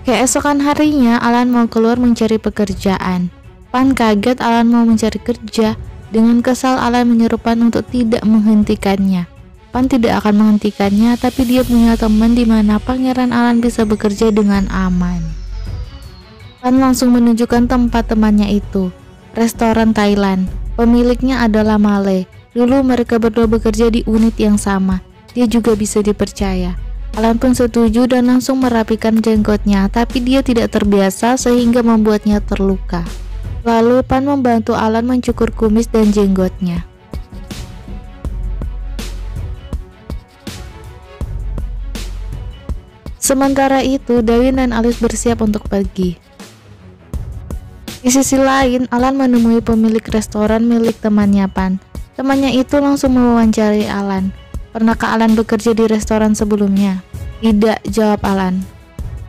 Keesokan harinya, Alan mau keluar mencari pekerjaan. Pan kaget Alan mau mencari kerja. Dengan kesal, Alan menyuruh Pan untuk tidak menghentikannya. Pan tidak akan menghentikannya, tapi dia punya teman di mana Pangeran Alan bisa bekerja dengan aman. Pan langsung menunjukkan tempat temannya itu, restoran Thailand. Pemiliknya adalah Male. Dulu mereka berdua bekerja di unit yang sama. Dia juga bisa dipercaya. Alan pun setuju dan langsung merapikan jenggotnya, tapi dia tidak terbiasa sehingga membuatnya terluka. Lalu Pan membantu Alan mencukur kumis dan jenggotnya. Sementara itu, Dawin dan Alice bersiap untuk pergi. Di sisi lain, Alan menemui pemilik restoran milik temannya Pan. Temannya itu langsung mewawancari Alan. Pernahkah Alan bekerja di restoran sebelumnya? Tidak, jawab Alan.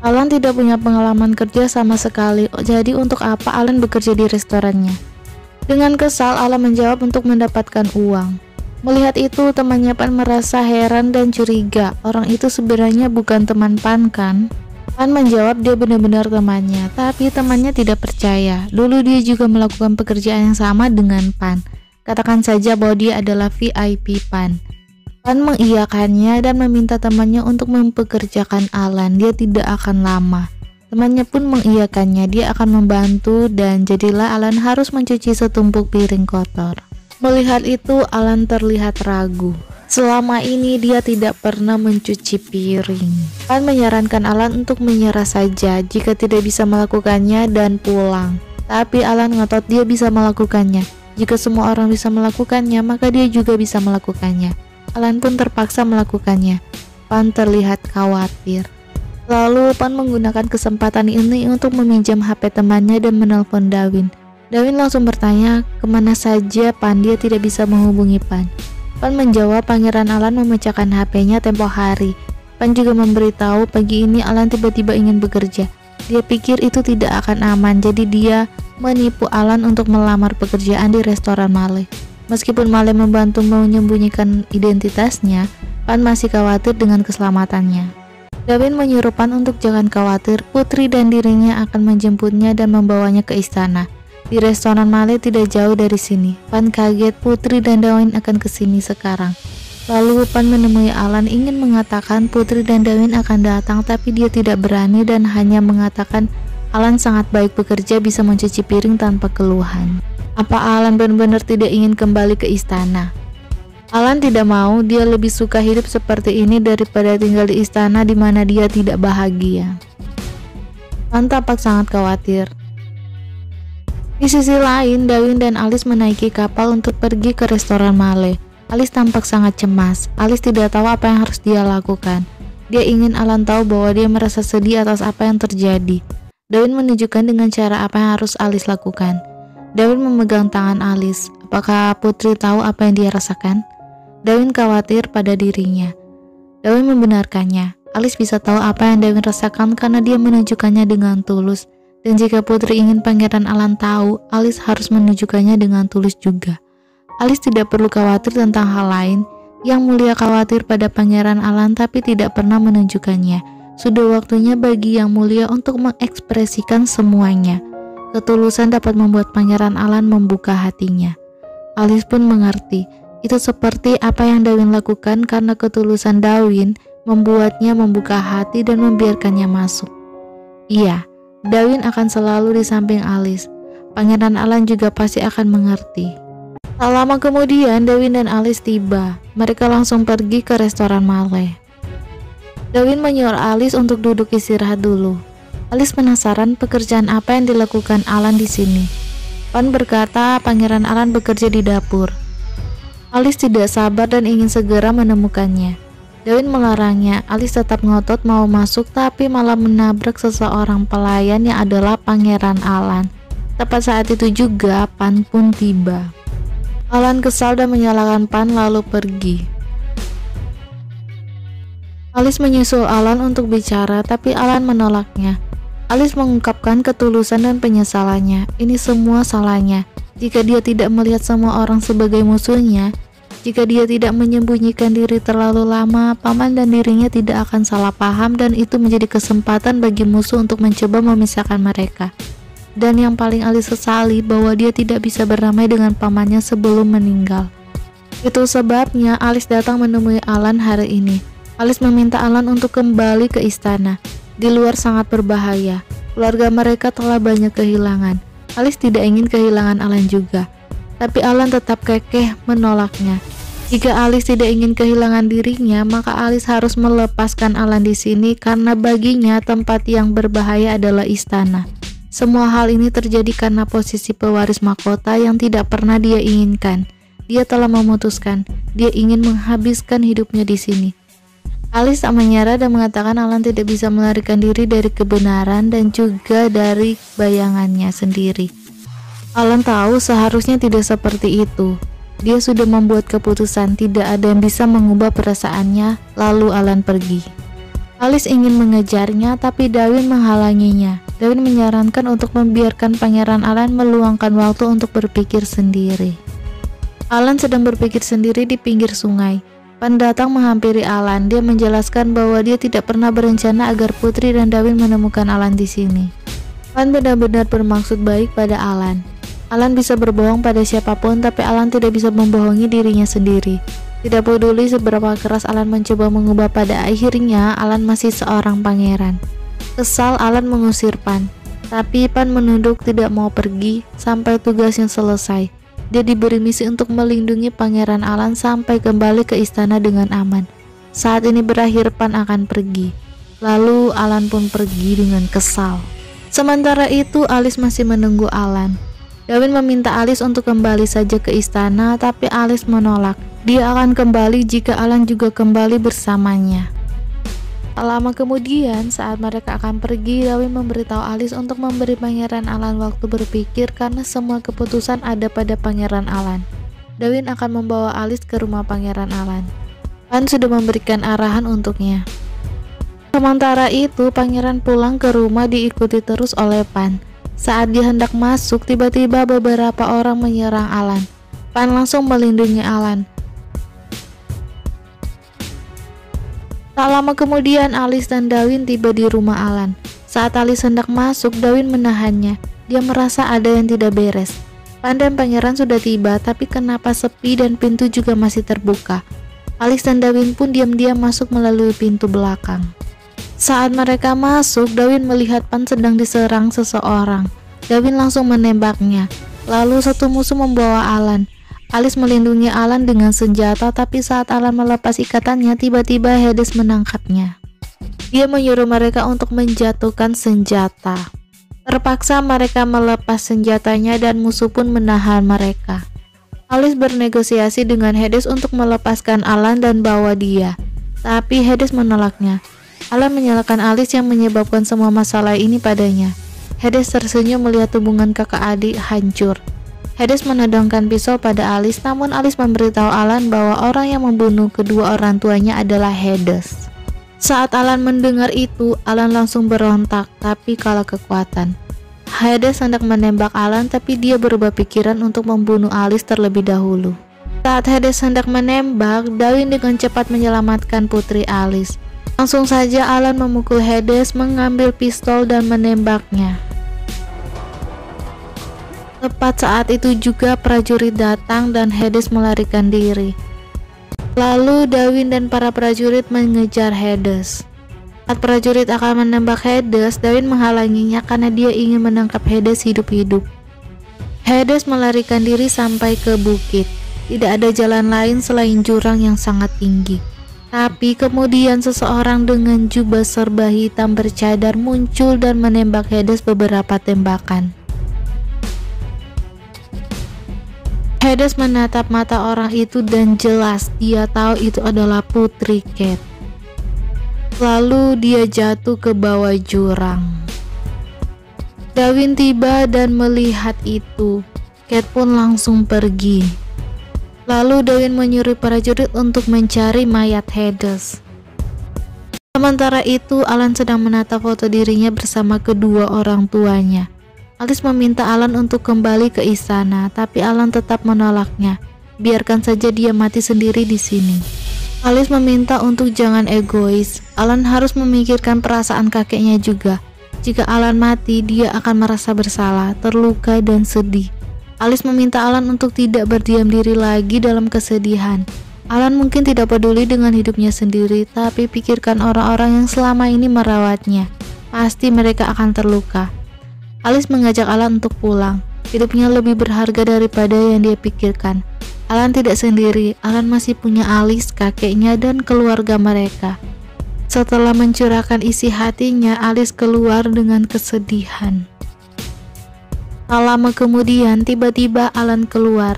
Alan tidak punya pengalaman kerja sama sekali, jadi untuk apa Alan bekerja di restorannya? Dengan kesal, Alan menjawab untuk mendapatkan uang. Melihat itu, temannya Pan merasa heran dan curiga. Orang itu sebenarnya bukan teman Pan kan? Pan menjawab dia benar-benar temannya, tapi temannya tidak percaya. Dulu dia juga melakukan pekerjaan yang sama dengan Pan. Katakan saja bahwa dia adalah VIP Pan. Pan mengiyakannya dan meminta temannya untuk mempekerjakan Alan. Dia tidak akan lama. Temannya pun mengiyakannya, dia akan membantu dan jadilah Alan harus mencuci setumpuk piring kotor. Melihat itu, Alan terlihat ragu. Selama ini dia tidak pernah mencuci piring. Pan menyarankan Alan untuk menyerah saja jika tidak bisa melakukannya dan pulang. Tapi Alan ngotot dia bisa melakukannya. Jika semua orang bisa melakukannya, maka dia juga bisa melakukannya. Alan pun terpaksa melakukannya. Pan terlihat khawatir. Lalu Pan menggunakan kesempatan ini untuk meminjam HP temannya dan menelpon Dawin. Dawin langsung bertanya kemana saja Pan, dia tidak bisa menghubungi Pan. Pan menjawab Pangeran Alan memecahkan HP-nya tempo hari. Pan juga memberitahu pagi ini Alan tiba-tiba ingin bekerja. Dia pikir itu tidak akan aman, jadi dia menipu Alan untuk melamar pekerjaan di restoran Male. Meskipun Male membantu menyembunyikan identitasnya, Pan masih khawatir dengan keselamatannya. Dawin menyuruh Pan untuk jangan khawatir, Putri dan dirinya akan menjemputnya dan membawanya ke istana. Di restoran Male tidak jauh dari sini. Pan kaget Putri dan Dawin akan ke sini sekarang. Lalu Pan menemui Alan ingin mengatakan Putri dan Dawin akan datang, tapi dia tidak berani dan hanya mengatakan Alan sangat baik bekerja, bisa mencuci piring tanpa keluhan. Apa Alan benar-benar tidak ingin kembali ke istana? Alan tidak mau, dia lebih suka hidup seperti ini daripada tinggal di istana di mana dia tidak bahagia. Pan tampak sangat khawatir. Di sisi lain, Dawin dan Alice menaiki kapal untuk pergi ke restoran Male. Alice tampak sangat cemas. Alice tidak tahu apa yang harus dia lakukan. Dia ingin Alan tahu bahwa dia merasa sedih atas apa yang terjadi. Dawin menunjukkan dengan cara apa yang harus Alice lakukan. Dawin memegang tangan Alice. Apakah Putri tahu apa yang dia rasakan? Dawin khawatir pada dirinya. Dawin membenarkannya. Alice bisa tahu apa yang Dawin rasakan karena dia menunjukkannya dengan tulus. Dan jika Putri ingin Pangeran Alan tahu, Alice harus menunjukkannya dengan tulus juga. Alice tidak perlu khawatir tentang hal lain. Yang Mulia khawatir pada Pangeran Alan tapi tidak pernah menunjukkannya. Sudah waktunya bagi Yang Mulia untuk mengekspresikan semuanya. Ketulusan dapat membuat Pangeran Alan membuka hatinya. Alice pun mengerti. Itu seperti apa yang Dawin lakukan karena ketulusan Dawin membuatnya membuka hati dan membiarkannya masuk. Iya, Dawin akan selalu di samping Alice. Pangeran Alan juga pasti akan mengerti. Tak lama kemudian, Dawin dan Alice tiba. Mereka langsung pergi ke restoran Male. Dawin menyuruh Alice untuk duduk istirahat dulu. Alice penasaran pekerjaan apa yang dilakukan Alan di sini. Pan berkata Pangeran Alan bekerja di dapur. Alice tidak sabar dan ingin segera menemukannya. Dawin melarangnya. Alice tetap ngotot mau masuk tapi malah menabrak seseorang pelayan yang adalah Pangeran Alan. Tepat saat itu juga Pan pun tiba. Alan kesal dan menyalahkan Pan lalu pergi. Alice menyusul Alan untuk bicara tapi Alan menolaknya. Alice mengungkapkan ketulusan dan penyesalannya. Ini semua salahnya. Jika dia tidak melihat semua orang sebagai musuhnya, Jika dia tidak menyembunyikan diri terlalu lama, paman dan dirinya tidak akan salah paham dan itu menjadi kesempatan bagi musuh untuk mencoba memisahkan mereka. Dan yang paling Alice sesali bahwa dia tidak bisa berdamai dengan pamannya sebelum meninggal. Itu sebabnya Alice datang menemui Alan hari ini. Alice meminta Alan untuk kembali ke istana. Di luar sangat berbahaya. Keluarga mereka telah banyak kehilangan. Alice tidak ingin kehilangan Alan juga. Tapi Alan tetap kekeh menolaknya. Jika Alice tidak ingin kehilangan dirinya, maka Alice harus melepaskan Alan di sini karena baginya tempat yang berbahaya adalah istana. Semua hal ini terjadi karena posisi pewaris mahkota yang tidak pernah dia inginkan. Dia telah memutuskan, dia ingin menghabiskan hidupnya di sini. Alice tak menyerah dan mengatakan Alan tidak bisa melarikan diri dari kebenaran dan juga dari bayangannya sendiri. Alan tahu seharusnya tidak seperti itu. Dia sudah membuat keputusan, tidak ada yang bisa mengubah perasaannya, lalu Alan pergi. Alice ingin mengejarnya, tapi Darwin menghalanginya. Darwin menyarankan untuk membiarkan Pangeran Alan meluangkan waktu untuk berpikir sendiri. Alan sedang berpikir sendiri di pinggir sungai. Pan datang menghampiri Alan. Dia menjelaskan bahwa dia tidak pernah berencana agar Putri dan Darwin menemukan Alan di sini. Pan benar-benar bermaksud baik pada Alan. Alan bisa berbohong pada siapapun, tapi Alan tidak bisa membohongi dirinya sendiri. Tidak peduli seberapa keras Alan mencoba mengubah, pada akhirnya Alan masih seorang pangeran. Kesal, Alan mengusir Pan, tapi Pan menunduk tidak mau pergi sampai tugasnya selesai. Dia diberi misi untuk melindungi Pangeran Alan sampai kembali ke istana dengan aman. Saat ini berakhir, Pan akan pergi. Lalu Alan pun pergi dengan kesal. Sementara itu Alice masih menunggu Alan. Darwin meminta Alice untuk kembali saja ke istana, tapi Alice menolak. Dia akan kembali jika Alan juga kembali bersamanya. Tak lama kemudian, saat mereka akan pergi, Darwin memberitahu Alice untuk memberi Pangeran Alan waktu berpikir karena semua keputusan ada pada Pangeran Alan. Darwin akan membawa Alice ke rumah Pangeran Alan. Pan sudah memberikan arahan untuknya. Sementara itu, Pangeran pulang ke rumah diikuti terus oleh Pan. Saat dia hendak masuk, tiba-tiba beberapa orang menyerang Alan. Pan langsung melindungi Alan. Tak lama kemudian, Alice dan Darwin tiba di rumah Alan. Saat Alice hendak masuk, Darwin menahannya. Dia merasa ada yang tidak beres. Pan dan Pangeran sudah tiba, tapi kenapa sepi dan pintu juga masih terbuka? Alice dan Darwin pun diam-diam masuk melalui pintu belakang. Saat mereka masuk, Darwin melihat Pan sedang diserang seseorang. Darwin langsung menembaknya. Lalu satu musuh membawa Alan. Alice melindungi Alan dengan senjata, tapi saat Alan melepas ikatannya, tiba-tiba Hades menangkapnya. Dia menyuruh mereka untuk menjatuhkan senjata. Terpaksa mereka melepas senjatanya dan musuh pun menahan mereka. Alice bernegosiasi dengan Hades untuk melepaskan Alan dan bawa dia, tapi Hades menolaknya. Alan menyalahkan Alice yang menyebabkan semua masalah ini padanya. Hades tersenyum melihat hubungan kakak adik hancur. Hades menodongkan pisau pada Alice, namun Alice memberitahu Alan bahwa orang yang membunuh kedua orang tuanya adalah Hades. Saat Alan mendengar itu, Alan langsung berontak, tapi kalah kekuatan. Hades hendak menembak Alan, tapi dia berubah pikiran untuk membunuh Alice terlebih dahulu. Saat Hades hendak menembak, Darwin dengan cepat menyelamatkan putri Alice. Langsung saja Alan memukul Hades, mengambil pistol dan menembaknya. Tepat saat itu juga prajurit datang dan Hades melarikan diri. Lalu Darwin dan para prajurit mengejar Hades. Saat prajurit akan menembak Hades, Darwin menghalanginya karena dia ingin menangkap Hades hidup-hidup. Hades melarikan diri sampai ke bukit. Tidak ada jalan lain selain jurang yang sangat tinggi. Tapi kemudian seseorang dengan jubah serba hitam bercadar muncul dan menembak Hades beberapa tembakan. Hades menatap mata orang itu dan jelas dia tahu itu adalah Putri Kate. Lalu dia jatuh ke bawah jurang. Darwin tiba dan melihat itu. Kate pun langsung pergi. Lalu Darwin menyuruh prajurit untuk mencari mayat Hades. Sementara itu, Alan sedang menata foto dirinya bersama kedua orang tuanya. Alice meminta Alan untuk kembali ke istana, tapi Alan tetap menolaknya. biarkan saja dia mati sendiri di sini. Alice meminta untuk jangan egois. Alan harus memikirkan perasaan kakeknya juga. Jika Alan mati, dia akan merasa bersalah, terluka, dan sedih. Alice meminta Alan untuk tidak berdiam diri lagi dalam kesedihan. Alan mungkin tidak peduli dengan hidupnya sendiri, tapi pikirkan orang-orang yang selama ini merawatnya. Pasti mereka akan terluka. Alice mengajak Alan untuk pulang. Hidupnya lebih berharga daripada yang dia pikirkan. Alan tidak sendiri. Alan masih punya Alice, kakeknya, dan keluarga mereka. Setelah mencurahkan isi hatinya, Alice keluar dengan kesedihan. Tak lama kemudian, tiba-tiba Alan keluar.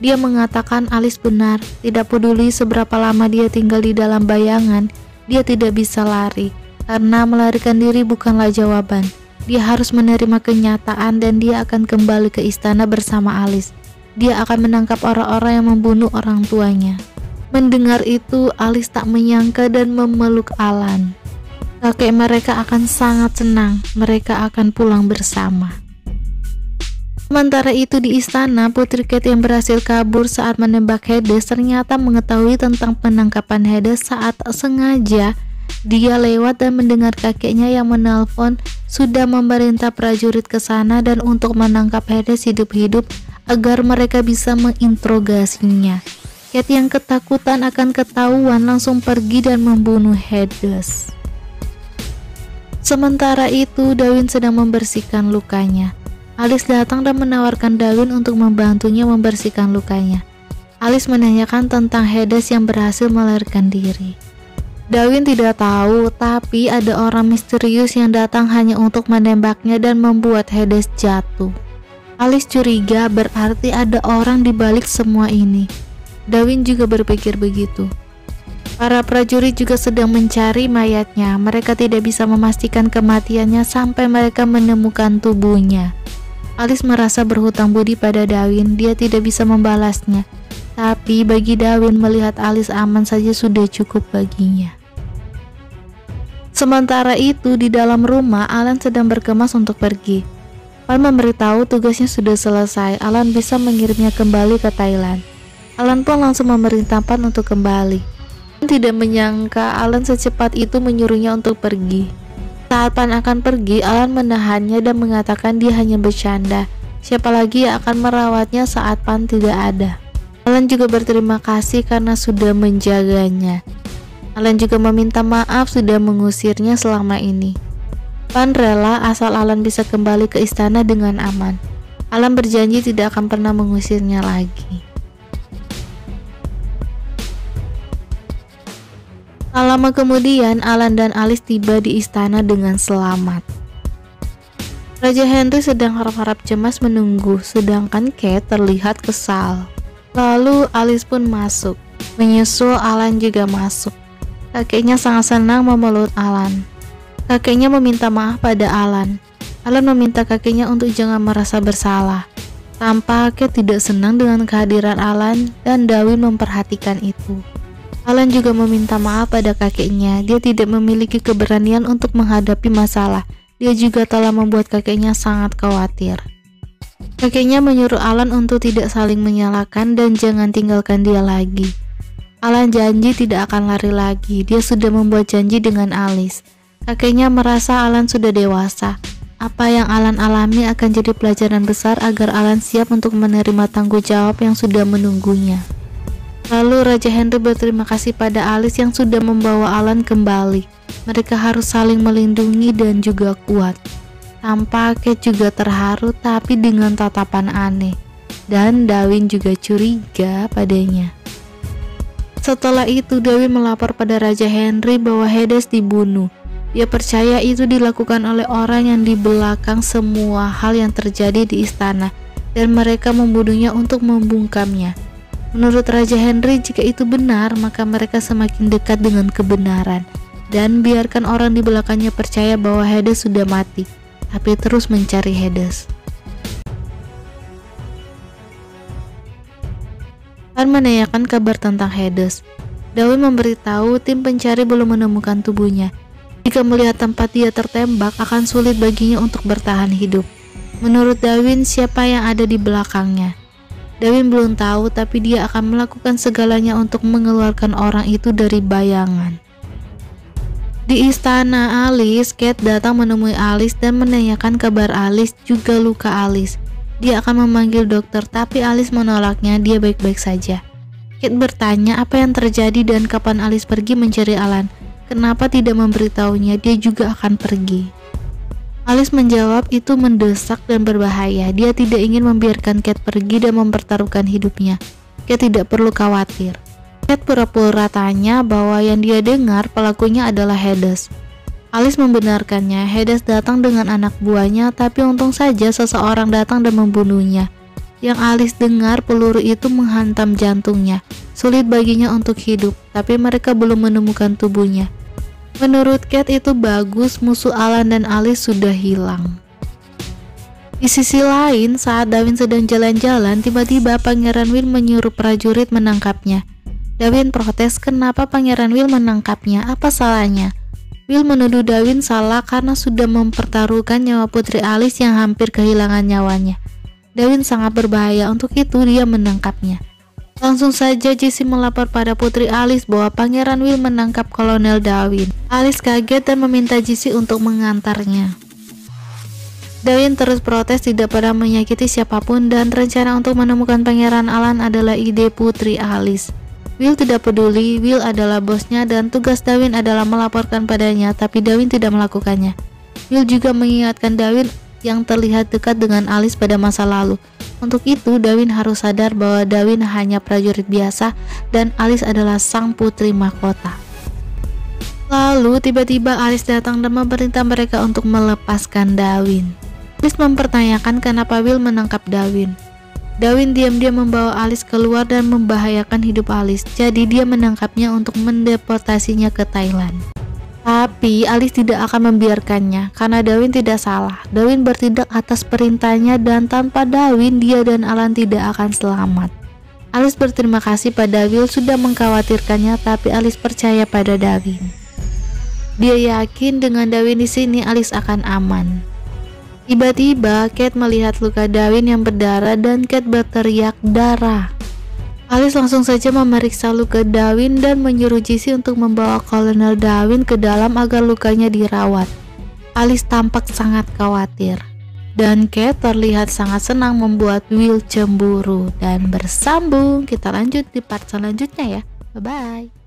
Dia mengatakan Alice benar, tidak peduli seberapa lama dia tinggal di dalam bayangan, dia tidak bisa lari, karena melarikan diri bukanlah jawaban. Dia harus menerima kenyataan dan dia akan kembali ke istana bersama Alice. Dia akan menangkap orang-orang yang membunuh orang tuanya. Mendengar itu, Alice tak menyangka dan memeluk Alan. Kakek mereka akan sangat senang, mereka akan pulang bersama. Sementara itu di istana, Putri Kate yang berhasil kabur saat menembak Hades ternyata mengetahui tentang penangkapan Hades saat tak sengaja dia lewat dan mendengar kakeknya yang menelpon sudah memerintah prajurit ke sana dan untuk menangkap Hades hidup-hidup agar mereka bisa menginterogasinya. Kate yang ketakutan akan ketahuan langsung pergi dan membunuh Hades. Sementara itu, Darwin sedang membersihkan lukanya. Alice datang dan menawarkan Darwin untuk membantunya membersihkan lukanya. Alice menanyakan tentang Hades yang berhasil melarikan diri. Darwin tidak tahu, tapi ada orang misterius yang datang hanya untuk menembaknya dan membuat Hades jatuh. Alice curiga, berarti ada orang di balik semua ini. Darwin juga berpikir begitu. Para prajurit juga sedang mencari mayatnya. Mereka tidak bisa memastikan kematiannya sampai mereka menemukan tubuhnya. Alice merasa berhutang budi pada Darwin, dia tidak bisa membalasnya. Tapi bagi Darwin, melihat Alice aman saja sudah cukup baginya. Sementara itu, di dalam rumah, Alan sedang berkemas untuk pergi. Pan memberitahu tugasnya sudah selesai, Alan bisa mengirimnya kembali ke Thailand. Alan pun langsung memerintah Pan untuk kembali. Pan tidak menyangka Alan secepat itu menyuruhnya untuk pergi. Saat Pan akan pergi, Alan menahannya dan mengatakan dia hanya bercanda. Siapa lagi yang akan merawatnya saat Pan tidak ada? Alan juga berterima kasih karena sudah menjaganya. Alan juga meminta maaf sudah mengusirnya selama ini. Pan rela asal Alan bisa kembali ke istana dengan aman. Alan berjanji tidak akan pernah mengusirnya lagi. Tak lama kemudian, Alan dan Alice tiba di istana dengan selamat. Raja Henry sedang harap-harap cemas menunggu, sedangkan Kate terlihat kesal. Lalu Alice pun masuk. Menyusul Alan juga masuk. Kakeknya sangat senang memeluk Alan. Kakeknya meminta maaf pada Alan. Alan meminta kakeknya untuk jangan merasa bersalah. Tampaknya tidak senang dengan kehadiran Alan dan Darwin memperhatikan itu. Alan juga meminta maaf pada kakeknya. Dia tidak memiliki keberanian untuk menghadapi masalah. Dia juga telah membuat kakeknya sangat khawatir. Kakeknya menyuruh Alan untuk tidak saling menyalahkan dan jangan tinggalkan dia lagi. Alan janji tidak akan lari lagi. Dia sudah membuat janji dengan Alice. Kakeknya merasa Alan sudah dewasa. Apa yang Alan alami akan jadi pelajaran besar agar Alan siap untuk menerima tanggung jawab yang sudah menunggunya. Lalu Raja Henry berterima kasih pada Alice yang sudah membawa Alan kembali. Mereka harus saling melindungi dan juga kuat. Tampaknya juga terharu tapi dengan tatapan aneh. Dan Darwin juga curiga padanya. Setelah itu Darwin melapor pada Raja Henry bahwa Hades dibunuh. Dia percaya itu dilakukan oleh orang yang di belakang semua hal yang terjadi di istana dan mereka membunuhnya untuk membungkamnya. Menurut Raja Henry, jika itu benar, maka mereka semakin dekat dengan kebenaran. Dan biarkan orang di belakangnya percaya bahwa Hades sudah mati, tapi terus mencari Hades. Pan menanyakan kabar tentang Hades. Darwin memberitahu tim pencari belum menemukan tubuhnya. Jika melihat tempat dia tertembak, akan sulit baginya untuk bertahan hidup. Menurut Darwin, siapa yang ada di belakangnya? Darwin belum tahu, tapi dia akan melakukan segalanya untuk mengeluarkan orang itu dari bayangan. Di istana Alice, Kate datang menemui Alice dan menanyakan kabar Alice, juga luka Alice. Dia akan memanggil dokter, tapi Alice menolaknya, dia baik-baik saja. Kate bertanya apa yang terjadi dan kapan Alice pergi mencari Alan. Kenapa tidak memberitahunya, dia juga akan pergi. Alice menjawab itu mendesak dan berbahaya. Dia tidak ingin membiarkan Kate pergi dan mempertaruhkan hidupnya. Kate tidak perlu khawatir. Kate pura-pura tanya bahwa yang dia dengar pelakunya adalah Hades. Alice membenarkannya. Hades datang dengan anak buahnya, tapi untung saja seseorang datang dan membunuhnya. Yang Alice dengar peluru itu menghantam jantungnya. Sulit baginya untuk hidup, tapi mereka belum menemukan tubuhnya. Menurut Kate itu bagus, musuh Alan dan Alice sudah hilang. Di sisi lain, saat Darwin sedang jalan-jalan, tiba-tiba Pangeran Will menyuruh prajurit menangkapnya. Darwin protes, kenapa Pangeran Will menangkapnya, apa salahnya? Will menuduh Darwin salah karena sudah mempertaruhkan nyawa Putri Alice yang hampir kehilangan nyawanya. Darwin sangat berbahaya, untuk itu dia menangkapnya. Langsung saja Jessie melapor pada Putri Alice bahwa Pangeran Will menangkap Kolonel Darwin. Alice kaget dan meminta Jessie untuk mengantarnya. Darwin terus protes, tidak pernah menyakiti siapapun, dan rencana untuk menemukan Pangeran Alan adalah ide Putri Alice. Will tidak peduli, Will adalah bosnya dan tugas Darwin adalah melaporkan padanya, tapi Darwin tidak melakukannya. Will juga mengingatkan Darwin yang terlihat dekat dengan Alice pada masa lalu. Untuk itu, Darwin harus sadar bahwa Darwin hanya prajurit biasa dan Alice adalah sang putri mahkota. Lalu, tiba-tiba Alice datang dan memerintah mereka untuk melepaskan Darwin. Alice mempertanyakan kenapa Will menangkap Darwin. Darwin diam-diam membawa Alice keluar dan membahayakan hidup Alice, jadi dia menangkapnya untuk mendeportasinya ke Thailand. Tapi Alice tidak akan membiarkannya karena Darwin tidak salah. Darwin bertindak atas perintahnya dan tanpa Darwin dia dan Alan tidak akan selamat. Alice berterima kasih pada Will sudah mengkhawatirkannya, tapi Alice percaya pada Darwin. Dia yakin dengan Darwin di sini Alice akan aman. Tiba-tiba Kate melihat luka Darwin yang berdarah dan Kate berteriak darah. Alice langsung saja memeriksa luka Darwin dan menyuruh Jessie untuk membawa Kolonel Darwin ke dalam agar lukanya dirawat. Alice tampak sangat khawatir, dan Kate terlihat sangat senang membuat Will cemburu. Dan bersambung, kita lanjut di part selanjutnya ya. Bye-bye.